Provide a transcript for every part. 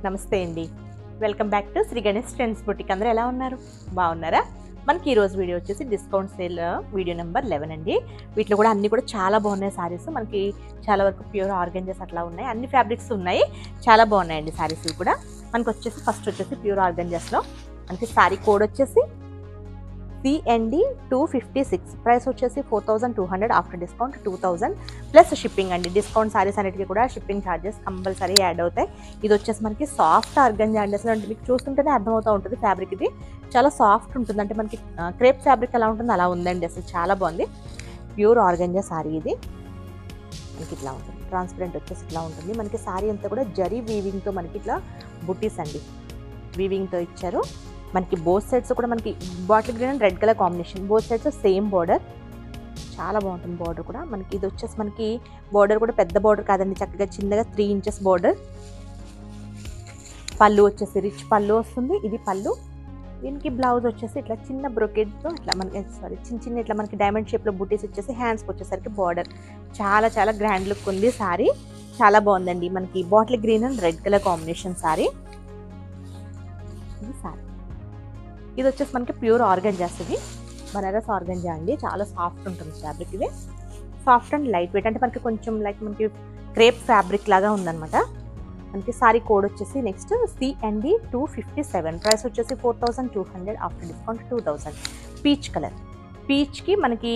నమస్తే అండి, welcome back to Shri Ganesh trends boutique. అందరూ ఎలా ఉన్నారు? బాగున్నారా? మనకి ఈరోజు వీడియో వచ్చేసి డిస్కౌంట్ సేల్ వీడియో నెంబర్ 11 అండి. వీటిలో కూడా అన్ని కూడా చాలా బాగున్నాయి సారీస్. మనకి చాలా వరకు ప్యూర్ ఆర్గంజాస్ అట్లా ఉన్నాయి, అన్ని ఫ్యాబ్రిక్స్ ఉన్నాయి, చాలా బాగున్నాయండి సారీస్ కూడా. మనకి వచ్చేసి ఫస్ట్ వచ్చేసి ప్యూర్ ఆర్గంజాస్లో మనకి సారీ కోడ్ వచ్చేసి CND 256, ప్రైస్ వచ్చేసి 4200, ఆఫ్టర్ డిస్కౌంట్ 2000 ప్లస్ షిప్పింగ్ అండి. డిస్కౌంట్ సారీస్ అన్నిటికీ కూడా షిప్పింగ్ ఛార్జెస్ కంపల్సరీ యాడ్ అవుతాయి. ఇది వచ్చేసి మనకి సాఫ్ట్ ఆర్గంజా అండి. అసలు మీకు చూస్తుంటేనే అర్థమవుతూ ఉంటుంది ఫ్యాబ్రిక్. ఇది చాలా సాఫ్ట్ ఉంటుంది, అంటే మనకి క్రేప్ ఫ్యాబ్రిక్ ఎలా ఉంటుందో అలా ఉందండి. అసలు చాలా బాగుంది. ప్యూర్ ఆర్గంజా సారీ ఇది. మనకి ఇట్లా ఉంటుంది, ట్రాన్స్పరెంట్ వచ్చేసి ఇట్లా ఉంటుంది. మనకి సారీ అంతా కూడా జరీ వీవింగ్తో మనకి ఇట్లా బుటీస్ అండి, వీవింగ్తో ఇచ్చారు. మనకి బోత్ సైడ్స్ కూడా మనకి bottle green and red colour combination, both sides same border. చాలా బాగుంటుంది బార్డర్ కూడా. మనకి ఇది వచ్చేసి మనకి బార్డర్ కూడా పెద్ద బార్డర్ కాదండి, చక్కగా చిన్నగా 3 ఇంచెస్ బార్డర్. పళ్ళు వచ్చేసి రిచ్ పళ్ళు వస్తుంది, ఇది పళ్ళు. దీనికి బ్లౌజ్ వచ్చేసి ఇట్లా చిన్న బ్రొకెట్తో ఇట్లా మనకి చిన్న ఇట్లా మనకి డైమండ్ షేప్లో బుటీస్ వచ్చేసి హ్యాండ్స్కి వచ్చేసరికి బార్డర్. చాలా చాలా గ్రాండ్ లుక్ ఉంది సారీ, చాలా బాగుందండి. మనకి bottle green and red colour combination sorry. ఇది సారీ. ఇది వచ్చేసి మనకి ప్యూర్ ఆర్గంజాస్, ఇది బనారస్ ఆర్గంజా అండి. చాలా సాఫ్ట్ ఉంటుంది ఫ్యాబ్రిక్. ఇది సాఫ్ట్ అండ్ లైట్ వెయిట్, అంటే మనకి కొంచెం లైక్ మనకి క్రేప్ ఫ్యాబ్రిక్ లాగా ఉందన్నమాట. మనకి సారీ కోడ్ వచ్చేసి నెక్స్ట్ CND 257, ప్రైస్ వచ్చేసి 4200, ఆఫ్టర్ డిస్కౌంట్ 2000. పీచ్ కలర్, పీచ్కి మనకి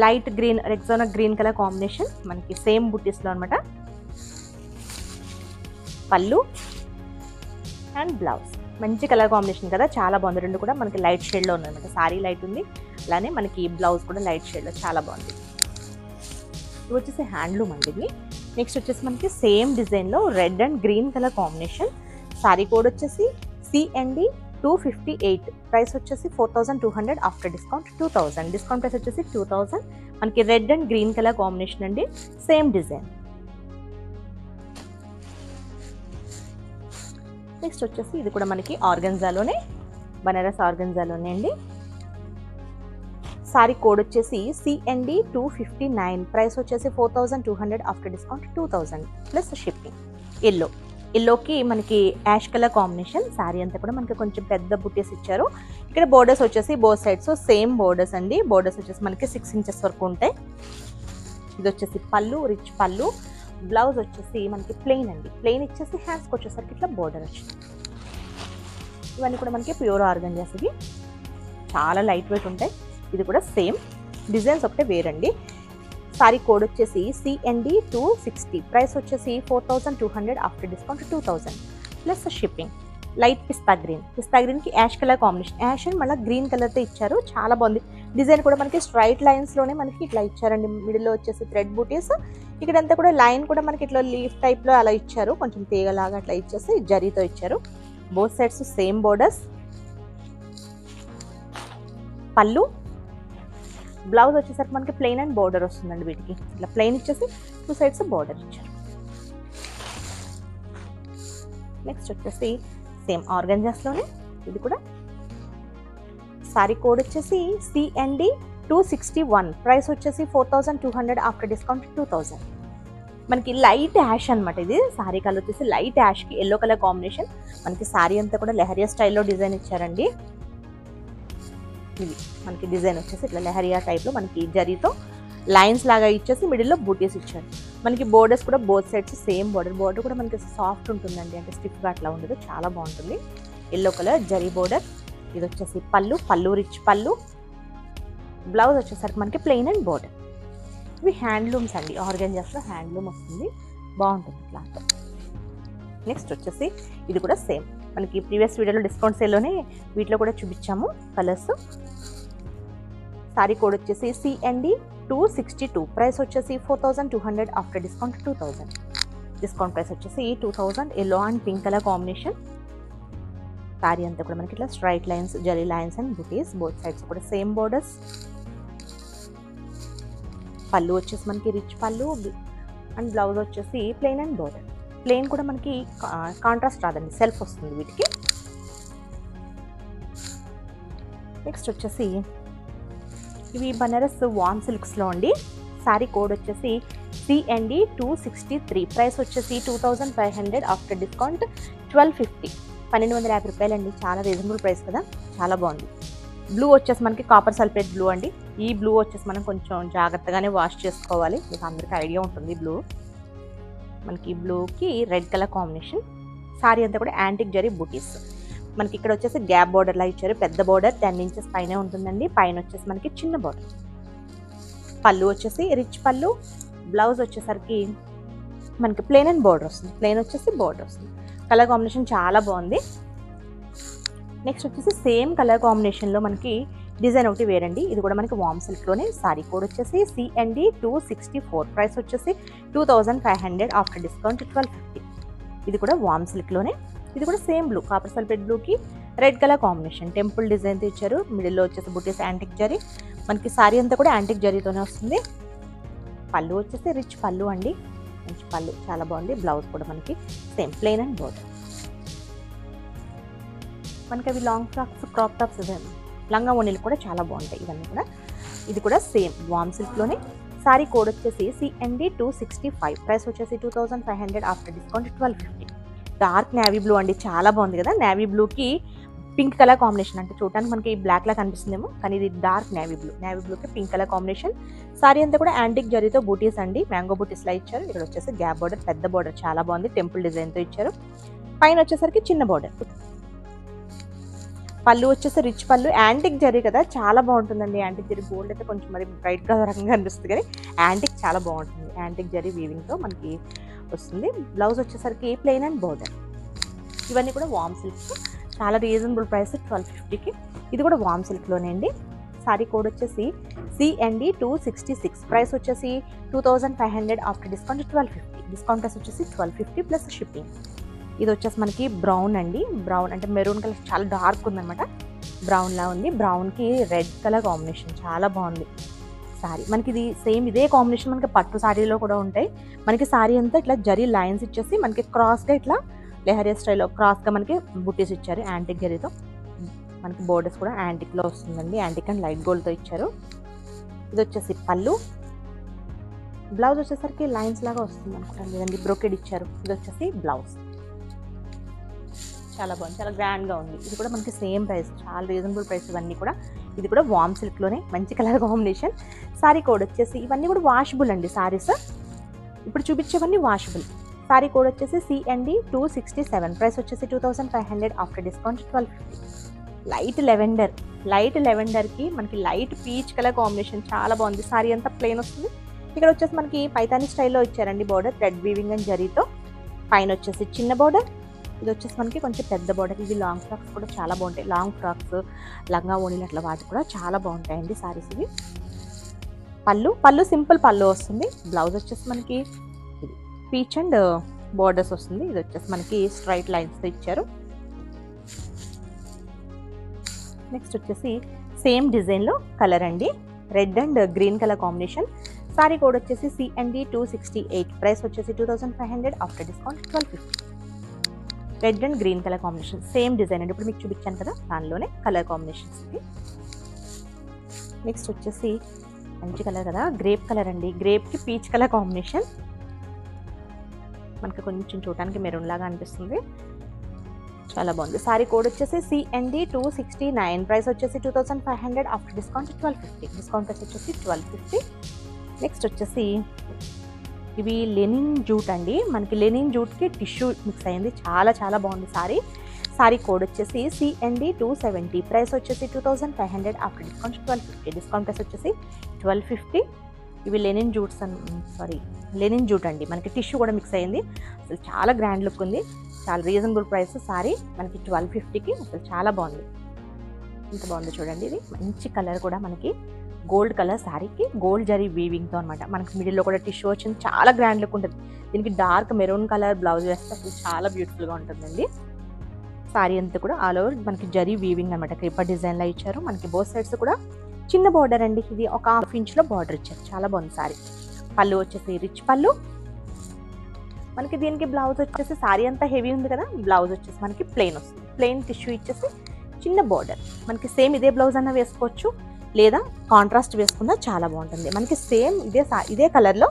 లైట్ గ్రీన్, రెక్సానా గ్రీన్ కలర్ కాంబినేషన్, మనకి సేమ్ బుటీస్లో అనమాట. పళ్ళు అండ్ బ్లౌజ్ మంచి కలర్ కాంబినేషన్ కదా, చాలా బాగుంది. రెండు కూడా మనకి లైట్ షేడ్లో ఉందన్నమాట. సారీ లైట్ ఉంది, అలానే మనకి బ్లౌజ్ కూడా లైట్ షేడ్లో చాలా బాగుంది. ఇది వచ్చేసి హ్యాండ్లూమ్ అండి. ఇది నెక్స్ట్ వచ్చేసి మనకి సేమ్ డిజైన్లో red and green colour combination. Sorry code వచ్చేసి CND 258, ప్రైస్ వచ్చేసి 4200, ఆఫ్టర్ డిస్కౌంట్ 2000. డిస్కౌంట్ ప్రైస్ వచ్చేసి 2000. మనకి red and green colour combination అండి, సేమ్ డిజైన్. నెక్స్ట్ వచ్చేసి ఇది కూడా మనకి ఆర్గంజాలోనే, బనారస్ ఆర్గంజాలోనే అండి. సారీ కోడ్ వచ్చేసి CND 259, ప్రైస్ వచ్చేసి 4200, ఆఫ్టర్ డిస్కౌంట్ 2000 ప్లస్ షిప్పింగ్. ఎల్లోకి మనకి యాష్ కలర్ కాంబినేషన్. సారీ అంతా కూడా మనకి కొంచెం పెద్ద బుటీస్ ఇచ్చారు. ఇక్కడ బోర్డర్స్ వచ్చేసి బోత్ సైడ్స్ సేమ్ బోర్డర్స్ అండి. బోర్డర్స్ వచ్చేసి మనకి 6 ఇంచెస్ వరకు ఉంటాయి. ఇది వచ్చేసి పళ్ళు, రిచ్ పళ్ళు. బ్లౌజ్ వచ్చేసి మనకి ప్లెయిన్ అండి, ప్లెయిన్ ఇచ్చేసి హ్యాండ్స్కి వచ్చేసరికి ఇట్లా బోర్డర్ వచ్చింది. ఇవన్నీ కూడా మనకి ప్యూర్ ఆర్గంజాస్. ఇవి చాలా లైట్ వెయిట్ ఉంటాయి. ఇది కూడా సేమ్ డిజైన్స్ ఒకటే వేరండి. సారీ కోడ్ వచ్చేసి CND 260, ప్రైస్ వచ్చేసి 4200, after discount 2000 plus shipping. Light pista గ్రీన్కి ash colour combination, ash and మళ్ళీ గ్రీన్ కలర్తో ఇచ్చారు. చాలా బాగుంది. డిజైన్ కూడా మనకి స్ట్రైట్ లైన్స్లోనే మనకి ఇట్లా ఇచ్చారండి. మిడిల్లో వచ్చేసి థ్రెడ్ బూటీస్. ఇక్కడంతా కూడా లైన్ కూడా మనకి ఇట్లా లీఫ్ టైప్లో అలా ఇచ్చారు, కొంచెం తీగలాగా అట్లా ఇచ్చేసి జరీతో ఇచ్చారు. Both sides same borders. పళ్ళు, బ్లౌజ్ వచ్చేసరికి మనకి ప్లెయిన్ అండ్ బోర్డర్ వస్తుందండి. వీటికి ఇట్లా ప్లెయిన్ ఇచ్చేసి 2 సైడ్స్ బోర్డర్ ఇచ్చారు. నెక్స్ట్ వచ్చేసి సేమ్ ఆర్గంజాస్లోనే ఇది కూడా. సారీ కోడ్ వచ్చేసి CND 261, ప్రైస్ వచ్చేసి 4200, ఆఫ్టర్ డిస్కౌంట్ 2000. మనకి లైట్ యాష్ అనమాట. ఇది సారీ కలర్ వచ్చేసి light Yaskhi yellow colour combination. మనకి సారీ అంతా కూడా లెహరియా స్టైల్లో డిజైన్ ఇచ్చారండి. ఇది మనకి డిజైన్ వచ్చేసి ఇట్లా లెహరియా టైప్లో మనకి జరీతో లైన్స్ లాగా ఇచ్చేసి మిడిల్లో బూటీస్ ఇచ్చారు. మనకి బోర్డర్స్ కూడా బోత్ సైడ్స్ సేమ్ బోర్డర్ కూడా మనకి సాఫ్ట్ ఉంటుందండి, అంటే స్టిఫ్గా అట్లా ఉండదు, చాలా బాగుంటుంది. Yellow colour zari border. ఇది వచ్చేసి పళ్ళు రిచ్ పళ్ళు. బ్లౌజ్ వచ్చేసరికి మనకి ప్లెయిన్ అండ్ బోర్డర్. ఇవి హ్యాండ్లూమ్స్ అండి, ఆర్గంజాస్లో హ్యాండ్లూమ్ వస్తుంది, బాగుంటుంది క్లాత్. నెక్స్ట్ వచ్చేసి ఇది కూడా సేమ్ మనకి ప్రీవియస్ వీడియోలో డిస్కౌంట్ సేల్లోనే వీటిలో కూడా చూపించాము కలర్స్. సారీ కోడ్ వచ్చేసి CND 262, ప్రైస్ వచ్చేసి 4200, ఆఫ్టర్ డిస్కౌంట్ 2000. డిస్కౌంట్ ప్రైస్ వచ్చేసి 2000. Yellow and pink colour combination. Sari అంతా కూడా మనకి ఇట్లా straight lines, zari lines and buttis. Both sides కూడా సేమ్ బోర్డర్స్. పళ్ళు వచ్చేసి మనకి రిచ్ పళ్ళు అండ్ బ్లౌజ్ వచ్చేసి ప్లెయిన్ అండ్ బోర్డర్. ప్లెయిన్ కూడా మనకి కాంట్రాస్ట్ రాదండి, సెల్ఫ్ వస్తుంది వీటికి. నెక్స్ట్ వచ్చేసి ఇవి బనారస్ వామ్ సిల్క్స్లో అండి. శారీ కోడ్ వచ్చేసి CND 263, ప్రైస్ వచ్చేసి 2500 ఆఫ్టర్ డిస్కౌంట్ 1250, 1250 రూపాయలండి. చాలా రీజనబుల్ ప్రైస్ కదా, చాలా బాగుంది. బ్లూ వచ్చేసి మనకి కాపర్ సల్ఫేట్ బ్లూ అండి. ఈ బ్లూ వచ్చేసి మనం కొంచెం జాగ్రత్తగానే వాష్ చేసుకోవాలి, మీకు అందరికీ ఐడియా ఉంటుంది. బ్లూ మనకి బ్లూకి రెడ్ కలర్ కాంబినేషన్. సారీ అంతా కూడా యాంటిక్ జరీ బూటీస్. మనకి ఇక్కడ వచ్చేసి గ్యాప్ బోర్డర్లా ఇచ్చారు, పెద్ద బోర్డర్ 10 ఇంచెస్ పైన ఉంటుందండి. పైన వచ్చేసి మనకి చిన్న బోర్డర్. పళ్ళు వచ్చేసి రిచ్ పళ్ళు. బ్లౌజ్ వచ్చేసరికి మనకి ప్లెయిన్ అండ్ బోర్డర్ వస్తుంది. ప్లెయిన్ వచ్చేసి బోర్డర్ వస్తుంది. కలర్ కాంబినేషన్ చాలా బాగుంది. నెక్స్ట్ వచ్చేసి సేమ్ కలర్ కాంబినేషన్లో మనకి డిజైన్ ఒకటి వేరండి. ఇది కూడా మనకి వామ్ సిల్క్లోనే. సారీ కోడ్ వచ్చేసి CND 264, ప్రైస్ వచ్చేసి 2500 ఆఫ్టర్ డిస్కౌంట్ 1250. ఇది కూడా వామ్ సిల్క్లోనే. ఇది కూడా సేమ్ బ్లూ, కాపర్ సల్ఫేట్ బ్లూకి రెడ్ కలర్ కాంబినేషన్. టెంపుల్ డిజైన్తో ఇచ్చారు. మిడిల్లో వచ్చేసి బుటీస్ యాంటిక్ జరీ. మనకి సారీ అంతా కూడా యాంటిక్ జరీతోనే వస్తుంది. పళ్ళు వచ్చేసి రిచ్ పళ్ళు అండి, మంచి పళ్ళు, చాలా బాగుంది. బ్లౌజ్ కూడా మనకి సేమ్ ప్లెయిన్ అండ్ బోర్డర్. మనకి అవి లాంగ్ ఫ్రాక్స్, క్రాప్ టాప్స్, లంగా ఓణీలు కూడా చాలా బాగుంటాయి ఇవన్నీ కూడా. ఇది కూడా సేమ్ వామ్ సిల్క్లోనే. సారీ కోడ్ వచ్చేసి CND 265, ప్రైస్ వచ్చేసి 2500 after discount 1250. Dark navy blue అండి, చాలా బాగుంది కదా. నేవీ బ్లూకి పింక్ కలర్ కాంబినేషన్. అంటే చూడడానికి మనకి బ్లాక్ లా కనిపిస్తుందేమో, కానీ ఇది డార్క్ నేవీ బ్లూ. నేవీ బ్లూకి పింక్ కలర్ కాంబినేషన్. సారీ అంతా కూడా యాంటిక్ జరీతో బూటీస్ అండి, మ్యాంగో బూటీస్లా ఇచ్చారు. ఇక్కడ వచ్చేసి గ్యాప్ బోర్డర్, పెద్ద బోర్డర్, చాలా బాగుంది. టెంపుల్ డిజైన్తో ఇచ్చారు. పైన వచ్చేసరికి చిన్న బోర్డర్. పళ్ళు వచ్చేసి రిచ్ పళ్ళు, యాంటిక్ జరీ కదా, చాలా బాగుంటుందండి. యాంటిక్ జరీ గోల్డ్ అయితే కొంచెం మరి బ్రైట్గా రకంగా అనిపిస్తుంది, కానీ యాంటిక్ చాలా బాగుంటుంది. యాంటిక్ జరీ వీవింగ్తో మనకి వస్తుంది. బ్లౌజ్ వచ్చేసరికి ప్లెయిన్ అండ్ బోర్డర్. ఇవన్నీ కూడా వామ్ సిల్క్స్, చాలా రీజనబుల్ ప్రైస్ 1250కి. ఇది కూడా వామ్ సిల్క్లోనే అండి. సారీ కోడ్ వచ్చేసి CND 266, ప్రైస్ వచ్చేసి 2500 ఆఫ్టర్ డిస్కౌంట్ 1250. డిస్కౌంట్ ప్రైస్ వచ్చేసి 1250 ప్లస్ షిప్పింగ్. ఇది వచ్చేసి మనకి బ్రౌన్ అండి. బ్రౌన్ అంటే మెరూన్ కలర్, చాలా డార్క్ ఉందన్నమాట. బ్రౌన్లా ఉంది. బ్రౌన్కి రెడ్ కలర్ కాంబినేషన్, చాలా బాగుంది సారీ. మనకి ఇది సేమ్ ఇదే కాంబినేషన్ మనకి పట్టు సారీలో కూడా ఉంటాయి. మనకి సారీ అంతా ఇట్లా జరీ లైన్స్ ఇచ్చేసి మనకి క్రాస్గా ఇట్లా లెహరియా స్టైల్లో క్రాస్గా మనకి బుట్టీస్ ఇచ్చారు యాంటిక్ జరీతో. మనకి బోర్డర్స్ కూడా యాంటిక్లో వస్తుందండి. యాంటిక్ అండ్ లైట్ గోల్డ్తో ఇచ్చారు. ఇది వచ్చేసి పళ్ళు. బ్లౌజ్ వచ్చేసరికి లైన్స్ లాగా వస్తుంది అనుకుంటాను, లేదండి బ్రోకెడ్ ఇచ్చారు. ఇది వచ్చేసి బ్లౌజ్. చాలా బాగుంది, చాలా గ్రాండ్గా ఉంది. ఇది కూడా మనకి సేమ్ ప్రైస్, చాలా రీజనబుల్ ప్రైస్ ఇవన్నీ కూడా. ఇది కూడా వామ్ సిల్క్లోనే, మంచి కలర్ కాంబినేషన్. సారీ కోడ్ వచ్చేసి ఇవన్నీ కూడా వాషబుల్ అండి సారీస్. ఇప్పుడు చూపించేవన్నీ వాషబుల్. సారీ కోడ్ వచ్చేసి CND 267, ప్రైస్ వచ్చేసి 2500 ఆఫ్టర్ డిస్కౌంట్ 1250. లైట్ లెవెండర్కి మనకి లైట్ పీచ్ కలర్ కాంబినేషన్, చాలా బాగుంది. సారీ అంతా ప్లెయిన్ వస్తుంది. ఇక్కడ వచ్చేసి మనకి పైతానీ స్టైల్లో ఇచ్చారండి బోర్డర్, థ్రెడ్ వీవింగ్ అండ్ జరీతో. పైన వచ్చేసి చిన్న బోర్డర్. ఇది వచ్చేసి మనకి కొంచెం పెద్ద బోర్డర్. ఇవి లాంగ్ ఫ్రాక్స్ కూడా చాలా బాగుంటాయి. లాంగ్ ఫ్రాక్స్, లంగా ఓణీలు అట్లా వాటి కూడా చాలా బాగుంటాయండి సారీస్ ఇవి. పళ్ళు సింపుల్ పళ్ళు వస్తుంది. బ్లౌజ్ వచ్చేసి మనకి ఇది పీచ్ అండ్ బోర్డర్స్ వస్తుంది. ఇది వచ్చేసి మనకి స్ట్రైట్ లైన్స్తో ఇచ్చారు. నెక్స్ట్ వచ్చేసి సేమ్ డిజైన్లో కలర్ అండి, red and green colour combination. Sorry code వచ్చేసి CND 268, ప్రైస్ వచ్చేసి 2500 after discount 1250. Red and green colour combination, same design అండి. ఇప్పుడు మీకు చూపించాను కదా, దానిలోనే కలర్ కాంబినేషన్స్. నెక్స్ట్ వచ్చేసి మంచి కలర్ కదా, గ్రేప్ కలర్ అండి. గ్రేప్కి పీచ్ కలర్ కాంబినేషన్. మనకి కొంచెం చూడడానికి మెరూన్ లాగా అనిపిస్తుంది, చాలా బాగుంది. సారీ కోడ్ వచ్చేసి CND 269, ప్రైస్ వచ్చేసి 2500 ఆఫ్టర్ డిస్కౌంట్ 1250. డిస్కౌంట్ ప్రైస్ వచ్చేసి 1250. నెక్స్ట్ వచ్చేసి ఇవి లెనిన్ జూట్ అండి. మనకి లెనిన్ జూట్కి టిష్యూ మిక్స్ అయింది, చాలా బాగుంది సారీ. సారీ కోడ్ వచ్చేసి CND 270, ప్రైస్ వచ్చేసి 2500 ఆఫ్టర్ డిస్కౌంట్ 1250. డిస్కౌంట్ ప్రైస్ వచ్చేసి 1250. ఇవి లెనిన్ జూట్ అండి. మనకి టిష్యూ కూడా మిక్స్ అయింది. అసలు చాలా గ్రాండ్ లుక్ ఉంది, చాలా రీజనబుల్ ప్రైస్. సారీ మనకి 1250కి అసలు చాలా బాగుంది. ఇంత బాగుంది చూడండి. ఇది మంచి కలర్ కూడా మనకి గోల్డ్ కలర్. శారీకి గోల్డ్ జరీ వీవింగ్తో అనమాట. మనకి మిడిల్లో కూడా టిష్యూ వచ్చింది, చాలా గ్రాండ్ లుక్ ఉంటుంది. దీనికి డార్క్ మెరూన్ కలర్ బ్లౌజ్ వేస్తే అసలు చాలా బ్యూటిఫుల్గా ఉంటుందండి. శారీ అంతా కూడా ఆల్ ఓవర్ మనకి జరీ వీవింగ్ అనమాట, క్రీపర్ డిజైన్లో ఇచ్చారు. మనకి బోత్ సైడ్స్ కూడా చిన్న బార్డర్ అండి. ఇది ఒక 1/2 ఇంచ్లో బార్డర్ ఇచ్చారు, చాలా బాగుంది శారీ. పళ్ళు వచ్చేసి రిచ్ పళ్ళు. మనకి దీనికి బ్లౌజ్ వచ్చేసి శారీ అంతా హెవీ ఉంది కదా, బ్లౌజ్ వచ్చేసి మనకి ప్లెయిన్ వస్తుంది. ప్లెయిన్ టిష్యూ ఇచ్చేసి చిన్న బార్డర్. మనకి సేమ్ ఇదే బ్లౌజ్ అన్న వేసుకోవచ్చు. లేదా కాంట్రాస్ట్ వేసుకున్నా చాలా బాగుంటుంది. మనకి సేమ్ ఇదే కలర్లో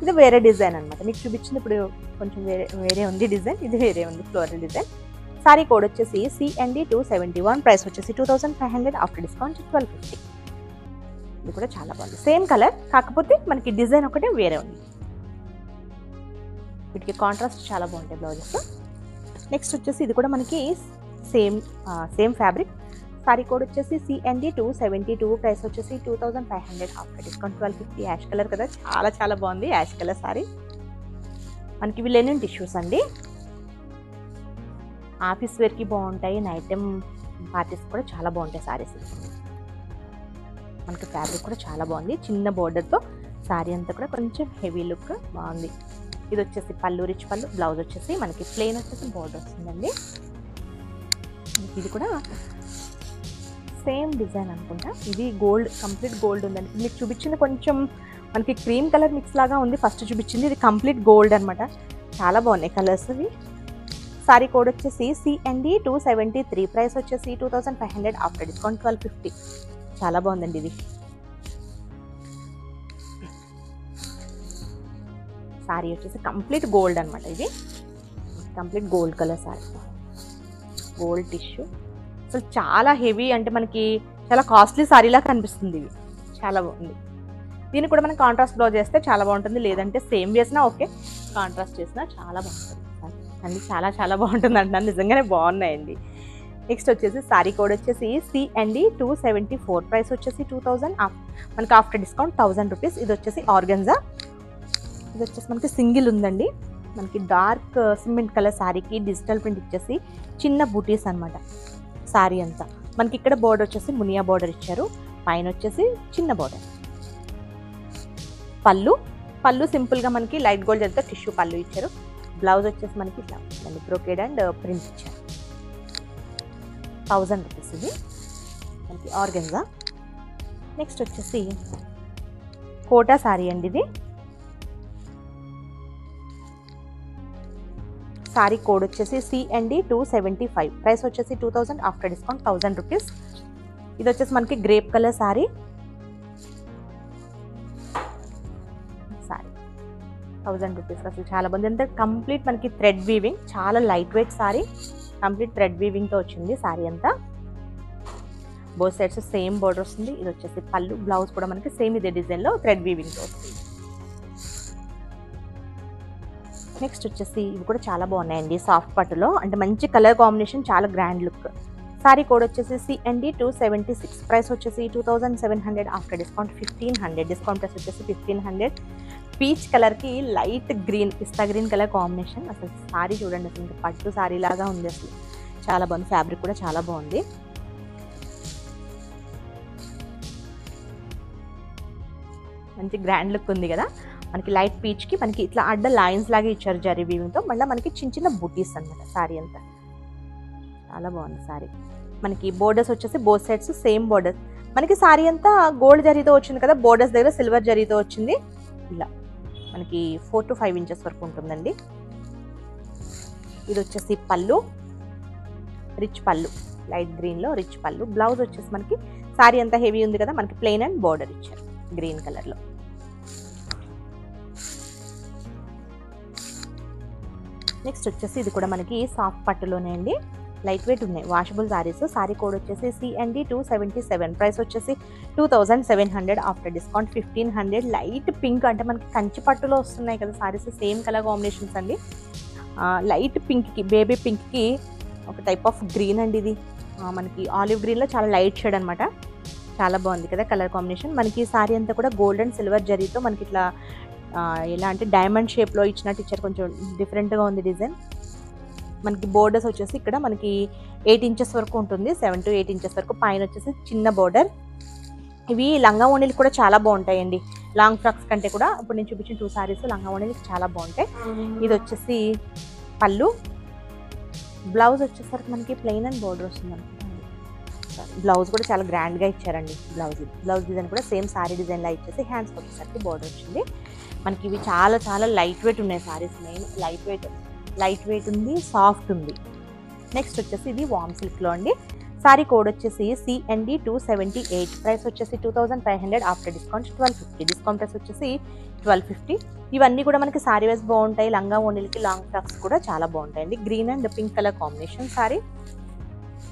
ఇది వేరే డిజైన్ అనమాట. మీకు చూపించింది ఇప్పుడు కొంచెం వేరే ఉంది డిజైన్, ఇది వేరే ఉంది ఫ్లోరల్ డిజైన్. సారీ కోడ్ వచ్చేసి CND 271, ప్రైస్ వచ్చేసి 2500, ఆఫ్టర్ డిస్కౌంట్ 1250. ఇది కూడా చాలా బాగుంది, సేమ్ కలర్ కాకపోతే మనకి డిజైన్ ఒకటే వేరే ఉంది. వీటికి కాంట్రాస్ట్ చాలా బాగుంటాయి బ్లౌజెస్. నెక్స్ట్ వచ్చేసి ఇది కూడా మనకి సేమ్ ఫ్యాబ్రిక్. సారీ కోడ్ వచ్చేసి CND 272, ప్రైస్ వచ్చేసి 2500, ఆఫ్టర్ డిస్కౌంట్ 1250. యాష్ కలర్ కదా, చాలా చాలా బాగుంది యాష్ కలర్ సారీ. మనకి ఇవి లెనిన్ టిష్యూస్ అండి, ఆఫీస్ వేర్కి బాగుంటాయి, నైట్ టైం పార్టీస్ కూడా చాలా బాగుంటాయి సారీస్. మనకి ఫ్యాబ్రిక్ కూడా చాలా బాగుంది, చిన్న బోర్డర్తో సారీ అంతా కూడా కొంచెం హెవీ లుక్ బాగుంది. ఇది వచ్చేసి పళ్ళు, రిచ్ పళ్ళు. బ్లౌజ్ వచ్చేసి మనకి ప్లెయిన్ వచ్చేసి బోర్డర్ వస్తుందండి. ఇది కూడా సేమ్ డిజైన్ అనుకుంటా, ఇది గోల్డ్, కంప్లీట్ గోల్డ్ ఉందండి. మీకు చూపించింది కొంచెం మనకి క్రీమ్ కలర్ మిక్స్ లాగా ఉంది ఫస్ట్ చూపించింది, ఇది కంప్లీట్ గోల్డ్ అనమాట. చాలా బాగున్నాయి కలర్స్ ఇవి. సారీ కోడ్ వచ్చేసి CND 273, ప్రైస్ వచ్చేసి 2500, ఆఫ్టర్ డిస్కౌంట్ 1250. చాలా బాగుందండి ఇది. సారీ వచ్చేసి కంప్లీట్ గోల్డ్ అనమాట, ఇది complete gold colour sorry, gold tissue. అసలు చాలా హెవీ, అంటే మనకి చాలా కాస్ట్లీ సారీలా కనిపిస్తుంది. ఇవి చాలా బాగుంది. దీన్ని కూడా మనం కాంట్రాస్ట్ బ్లౌజ్ చేస్తే చాలా బాగుంటుంది, లేదంటే సేమ్ వేసినా ఓకే, కాంట్రాస్ట్ చేసినా చాలా బాగుంటుంది అండి. చాలా చాలా బాగుంటుంది అంటున్నాను, నిజంగానే బాగున్నాయండి. నెక్స్ట్ వచ్చేసి సారీ కోడ్ వచ్చేసి CND 274, ప్రైస్ వచ్చేసి 2000, మనకి ఆఫ్టర్ డిస్కౌంట్ 1000 రూపీస్. ఇది వచ్చేసి ఆర్గన్జా. ఇది వచ్చేసి మనకి సింగిల్ ఉందండి, మనకి డార్క్ సిమెంట్ కలర్ సారీకి డిజిటల్ ప్రింట్ ఇచ్చేసి చిన్న బూటీస్ అనమాట. సారీ అంతా మనకి ఇక్కడ బోర్డర్ వచ్చేసి మునియా బోర్డర్ ఇచ్చారు, పైన వచ్చేసి చిన్న బోర్డర్. పళ్ళు సింపుల్గా మనకి లైట్ గోల్డ్ జరీతో టిష్యూ పళ్ళు ఇచ్చారు. బ్లౌజ్ వచ్చేసి మనకి ఇట్లా బ్రోకేడ్ అండ్ ప్రింట్ ఇచ్చారు. 1000 రూపీస్ ఇది మనకి ఆర్గన్జా. నెక్స్ట్ వచ్చేసి కోటా సారీ అండి. ఇది సారీ కోడ్ వచ్చేసి CND 275, ప్రైస్ వచ్చేసి 2000, ఆఫ్టర్ డిస్కౌంట్ 1000 రూపీస్. ఇది వచ్చేసి మనకి గ్రేప్ కలర్ సారీ. 1000 రూపీస్, అసలు చాలా బాగుంది. అంటే కంప్లీట్ మనకి థ్రెడ్ వీవింగ్, చాలా light weight sari, complete thread వీవింగ్తో వచ్చింది సారీ అంతా. బోత్ సైడ్స్ సేమ్ బోర్డర్ వస్తుంది. ఇది వచ్చేసి పళ్ళు, బ్లౌజ్ కూడా మనకి సేమ్ ఇదే డిజైన్లో థ్రెడ్ వీవింగ్తో వస్తుంది. నెక్స్ట్ వచ్చేసి ఇవి కూడా చాలా బాగున్నాయండి, సాఫ్ట్ పట్టులో, అంటే మంచి కలర్ కాంబినేషన్, చాలా గ్రాండ్ లుక్. సారీ కోడ్ వచ్చేసి CND 276, ప్రైస్ వచ్చేసి 2700, ఆఫ్టర్ డిస్కౌంట్ 1500. డిస్కౌంట్ ప్రైస్ వచ్చేసి 1500. పీచ్ కలర్కి లైట్ గ్రీన్, పిస్తా గ్రీన్ కలర్ కాంబినేషన్. అసలు సారీ చూడండి, అసలు పట్టు సారీ లాగా ఉంది, అసలు చాలా బాగుంది. ఫ్యాబ్రిక్ కూడా చాలా బాగుంది. మంచి గ్రాండ్ లుక్ ఉంది కదా. మనకి లైట్ పీచ్కి మనకి ఇట్లా అడ్డ లైన్స్ లాగా ఇచ్చారు జరీ వీవింగ్తో, మళ్ళీ మనకి చిన్న చిన్న బుటీస్ అనమాట సారీ అంతా. చాలా బాగుంది సారీ. మనకి బోర్డర్స్ వచ్చేసి బోత్ సైడ్స్ సేమ్ బోర్డర్స్. మనకి సారీ అంతా గోల్డ్ జరీతో వచ్చింది కదా, బోర్డర్స్ దగ్గర సిల్వర్ జరీతో వచ్చింది. ఇలా మనకి 4 to 5 ఇంచెస్ వరకు ఉంటుందండి. ఇది వచ్చేసి పళ్ళు, రిచ్ పళ్ళు, లైట్ గ్రీన్లో రిచ్ పళ్ళు. బ్లౌజ్ వచ్చేసి మనకి సారీ అంతా హెవీ ఉంది కదా, మనకి ప్లెయిన్ అండ్ బోర్డర్ ఇచ్చారు గ్రీన్ కలర్లో. నెక్స్ట్ వచ్చేసి ఇది కూడా మనకి సాఫ్ట్ పట్టులోనే అండి, లైట్ వెయిట్ ఉన్నాయి, వాషబుల్ సారీస్. సారీ కోడ్ వచ్చేసి CND 277, ప్రైస్ వచ్చేసి 2700, ఆఫ్టర్ డిస్కౌంట్ 1500. లైట్ పింక్, అంటే మనకి కంచి పట్టులో వస్తున్నాయి కదా సారీస్, సేమ్ కలర్ కాంబినేషన్స్ అండి. లైట్ పింక్కి, బేబీ పింక్కి ఒక టైప్ ఆఫ్ గ్రీన్ అండి. ఇది మనకి ఆలివ్ గ్రీన్లో చాలా లైట్ షేడ్ అనమాట. చాలా బాగుంది కదా కలర్ కాంబినేషన్. మనకి సారీ అంతా కూడా గోల్డ్ అండ్ సిల్వర్ జరీతో మనకి ఇట్లా ఎలా అంటే డైమండ్ షేప్లో ఇచ్చినట్టు ఇచ్చారు, కొంచెం డిఫరెంట్గా ఉంది డిజైన్. మనకి బోర్డర్స్ వచ్చేసి ఇక్కడ మనకి 8 ఇంచెస్ వరకు ఉంటుంది, 7 to 8 ఇంచెస్ వరకు. పైన వచ్చేసి చిన్న బోర్డర్. ఇవి లంగా ఓణీలు కూడా చాలా బాగుంటాయండి, లాంగ్ ఫ్రాక్స్ కంటే కూడా. ఇప్పుడు నేను చూపించిన 2 సారీస్ లంగా ఓణీలు చాలా బాగుంటాయి. ఇది వచ్చేసి పళ్ళు, బ్లౌజ్ వచ్చేసరికి మనకి ప్లెయిన్ అండ్ బోర్డర్ వస్తుంది అనుకుంటాను. బ్లౌజ్ కూడా చాలా గ్రాండ్గా ఇచ్చారండి. బ్లౌజ్ డిజైన్ కూడా సేమ్ సారీ డిజైన్లా ఇచ్చేసి హ్యాండ్స్ వచ్చేసరికి బోర్డర్ వచ్చింది. మనకి ఇవి చాలా చాలా లైట్ వెయిట్ ఉన్నాయి సారీస్, మెయిన్ లైట్ వెయిట్ ఉంది, సాఫ్ట్ ఉంది. నెక్స్ట్ వచ్చేసి ఇది వామ్ సిల్క్లో అండి. సారీ కోడ్ వచ్చేసి CND 278, ప్రైస్ వచ్చేసి 2500 ఆఫ్టర్ డిస్కౌంట్ 1250, డిస్కౌంట్ ప్రైస్ వచ్చేసి 1250. ఇవన్నీ కూడా మనకి సారీ వైజ్ బాగుంటాయి. లంగా ఓణీలకి లాంగ్ ఫ్రాక్స్ కూడా చాలా బాగుంటాయండి. Green and pink colour combination sorry.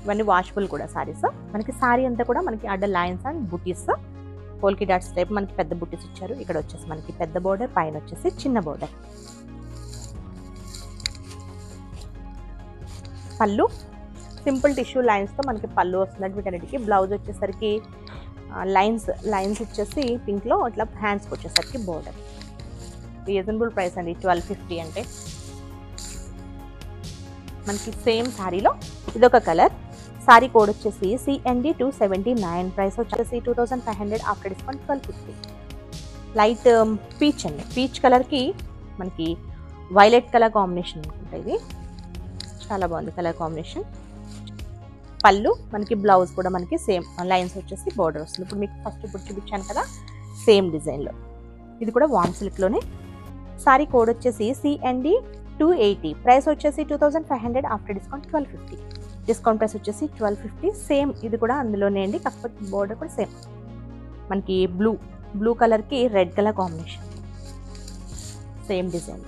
ఇవన్నీ వాషబుల్ కూడా సారీస్. మనకి సారీ అంతా కూడా మనకి అడ్డ lines and buttis, పోల్కి dots type మనకి పెద్ద బుటీస్ ఇచ్చారు. ఇక్కడ వచ్చేసి మనకి పెద్ద బోర్డర్, పైన వచ్చేసి చిన్న బోర్డర్. పళ్ళు సింపుల్ టిష్యూ లైన్స్తో మనకి పళ్ళు వస్తున్నట్టు. వీటన్నిటికి బ్లౌజ్ వచ్చేసరికి లైన్స్ వచ్చేసి పింక్లో ఇట్లా హ్యాండ్స్కి వచ్చేసరికి బోర్డర్. రీజనబుల్ ప్రైస్ అండి 1250 అంటే. మనకి సేమ్ శారీలో ఇదొక కలర్. సారీ కోడ్ వచ్చేసి CND 279, ప్రైస్ వచ్చేసి 2500 ఆఫ్టర్ డిస్కౌంట్ 1250. లైట్ పీచ్ అండి. పీచ్ కలర్కి మనకి వైలెట్ కలర్ కాంబినేషన్ అనుకుంటా. ఇది చాలా బాగుంది కలర్ కాంబినేషన్. పళ్ళు మనకి బ్లౌజ్ కూడా మనకి సేమ్ లైన్స్ వచ్చేసి బోర్డర్ వస్తుంది. ఇప్పుడు మీకు ఫస్ట్ ఇప్పుడు చూపించాను కదా సేమ్ డిజైన్లో. ఇది కూడా వామ్ సిల్క్లోనే. సారీ కోడ్ వచ్చేసి CND 280, ప్రైస్ వచ్చేసి 2500 ఆఫ్టర్ డిస్కౌంట్ 1250, డిస్కౌంట్ ప్రైస్ వచ్చేసి 1250. సేమ్ ఇది కూడా అందులోనే అండి, కాకపోతే బోర్డర్ కూడా సేమ్. మనకి బ్లూ కలర్కి red colour combination, same design.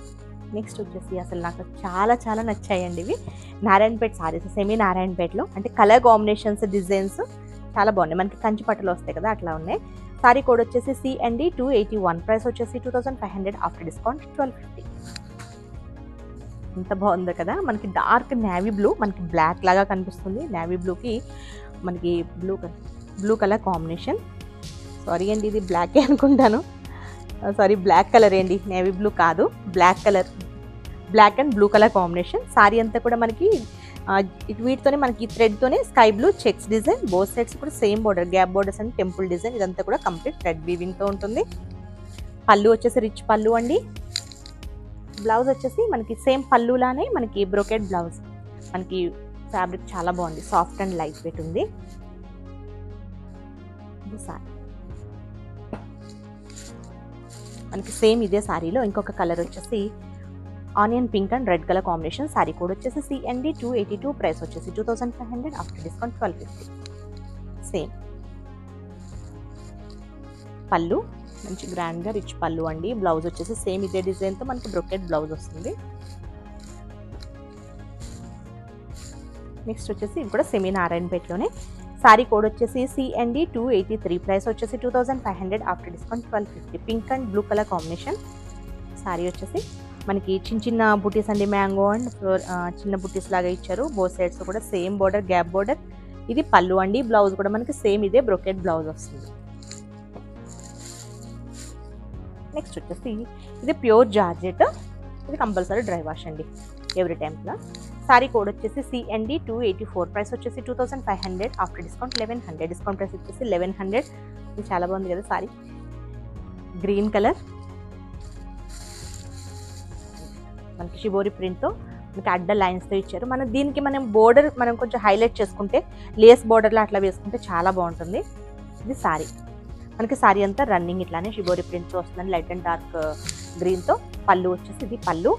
Next వచ్చేసి అసలు నాకు చాలా చాలా నచ్చాయండి ఇవి నారాయణపేట సారీస్. సెమీ నారాయణపేటలో అంటే కలర్ కాంబినేషన్స్, డిజైన్స్ చాలా బాగున్నాయి. మనకి కంచి పట్టులో వస్తాయి కదా అట్లా ఉన్నాయి. సారీ కోడ్ వచ్చేసి CND 281, ప్రైస్ వచ్చేసి 2500 ఆఫ్టర్ డిస్కౌంట్ 1250. ఎంత బాగుందో కదా. మనకి డార్క్ నేవీ బ్లూ, మనకి బ్లాక్ లాగా కనిపిస్తుంది. నేవీ బ్లూకి మనకి బ్లూ కలర్ కాంబినేషన్. సారీ అండి ఇది బ్లాకే అనుకుంటాను. సారీ బ్లాక్ కలర్ ఏంటి, నేవీ బ్లూ కాదు, black colour. Black and blue colour combination. Sari అంతా కూడా మనకి వీటితోనే మనకి థ్రెడ్తోనే sky blue checks design. Both sides కూడా same border, gap borders and temple design. ఇదంతా కూడా కంప్లీట్ థ్రెడ్ వీవింగ్తో ఉంటుంది. పళ్ళు వచ్చేసి రిచ్ పళ్ళు అండి. బ్లౌజ్ వచ్చేసి మనకి సేమ్ పళ్ళులానే మనకి బ్రోకెట్ బ్లౌజ్. మనకి ఫ్యాబ్రిక్ చాలా బాగుంది, సాఫ్ట్ అండ్ లైట్ వెయిట్ ఉంది. ఇది సారీ మనకి సేమ్ ఇదే సారీలో ఇంకొక కలర్ వచ్చేసి onion pink and red colour combination. Sorry code వచ్చేసి CND 282, ప్రైస్ వచ్చేసి 2500 ఆఫ్టర్ డిస్కౌంట్ 1250. సేమ్ పళ్ళు మంచి గ్రాండ్గా రిచ్ పళ్ళు అండి. బ్లౌజ్ వచ్చేసి సేమ్ ఇదే డిజైన్తో మనకి బ్రొకెట్ బ్లౌజ్ వస్తుంది. నెక్స్ట్ వచ్చేసి ఇది కూడా సెమీ నారాయణపేటలోనే. సారీ కోడ్ వచ్చేసి CND 283, ప్రైస్ వచ్చేసి 2500 after discount 1250. Pink and blue colour combination. Sorry వచ్చేసి మనకి చిన్న బుటీస్ అండి, మ్యాంగో అండ్ చిన్న బుటీస్ లాగా ఇచ్చారు. బోత్ సైడ్స్ కూడా సేమ్ బోర్డర్, గ్యాప్ బోర్డర్. ఇది పళ్ళు అండి. బ్లౌజ్ కూడా మనకి సేమ్ ఇదే బ్రొకెట్ బ్లౌజ్ వస్తుంది. నెక్స్ట్ వచ్చేసి ఇది ప్యూర్ జార్జెట్. ఇది కంపల్సరీ డ్రై వాష్ అండి ఎవ్రీ టైంలో. సారీ కోడ్ వచ్చేసి CND 284, ప్రైస్ వచ్చేసి 2500 ఆఫ్టర్ డిస్కౌంట్ 1100, డిస్కౌంట్ ప్రైస్ వచ్చేసి 1100. ఇది చాలా బాగుంది కదా సారీ. గ్రీన్ కలర్ మనకి షిబోరి ప్రింట్తో మనకి అడ్డ లైన్స్తో ఇచ్చారు. దీనికి బోర్డర్ మనం కొంచెం హైలైట్ చేసుకుంటే, లేస్ బోర్డర్లో అట్లా వేసుకుంటే చాలా బాగుంటుంది. ఇది సారీ మనకి సారీ అంతా రన్నింగ్ ఇట్లానే షిబోరి ప్రింట్తో వస్తుందండి, లైట్ అండ్ డార్క్ గ్రీన్తో. పళ్ళు వచ్చేసి ఇది పళ్ళు.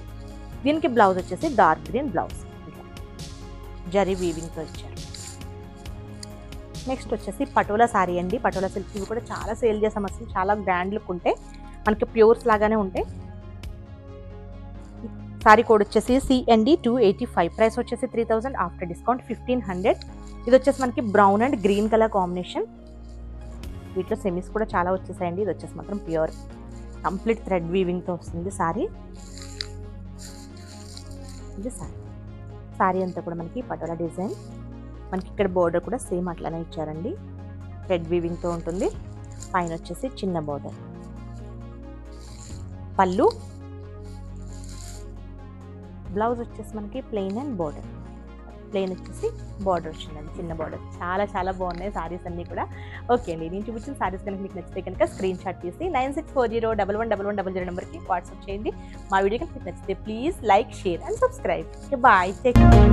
దీనికి బ్లౌజ్ వచ్చేసి డార్క్ గ్రీన్ బ్లౌజ్, జరీ వీవింగ్తో ఇచ్చారు. నెక్స్ట్ వచ్చేసి పటోలా సారీ అండి. పటోలా సిల్క్ ఇవి కూడా చాలా సేల్ చేసాం. అసలు చాలా గ్రాండ్ లుక్ ఉంటాయి, మనకి ప్యూర్స్ లాగానే ఉంటాయి. సారీ కోడ్ వచ్చేసి CND 285, ప్రైస్ వచ్చేసి 3000 ఆఫ్టర్ డిస్కౌంట్ 1500. ఇది వచ్చేసి మనకి brown and green colour combination. వీటిలో సెమీస్ కూడా చాలా వచ్చేసాయండి. ఇది వచ్చేసి మాత్రం ప్యూర్ కంప్లీట్ థ్రెడ్ వీవింగ్తో వస్తుంది సారీ. ఇది సారీ అంతా కూడా మనకి పటోలా డిజైన్. మనకి ఇక్కడ బోర్డర్ కూడా సేమ్ అట్లానే ఇచ్చారండి, థ్రెడ్ వీవింగ్తో ఉంటుంది. పైన వచ్చేసి చిన్న బోర్డర్. పళ్ళు, బ్లౌజ్ వచ్చేసి మనకి ప్లెయిన్ అండ్ బోర్డర్. ప్లెయిన్ వచ్చేసి బార్డర్ వచ్చిందండి, చిన్న బార్డర్. చాలా చాలా బాగున్నాయి సారీస్ అన్నీ కూడా. ఓకే అండి, నేను చూపించిన సారీస్ కనుక మీకు నచ్చితే కనుక స్క్రీన్ షాట్ తీసి 9640111100 నెంబర్కి వాట్సాప్ చేయండి. మా వీడియో కనుక మీకు నచ్చితే please like, share and subscribe. Bye, take care.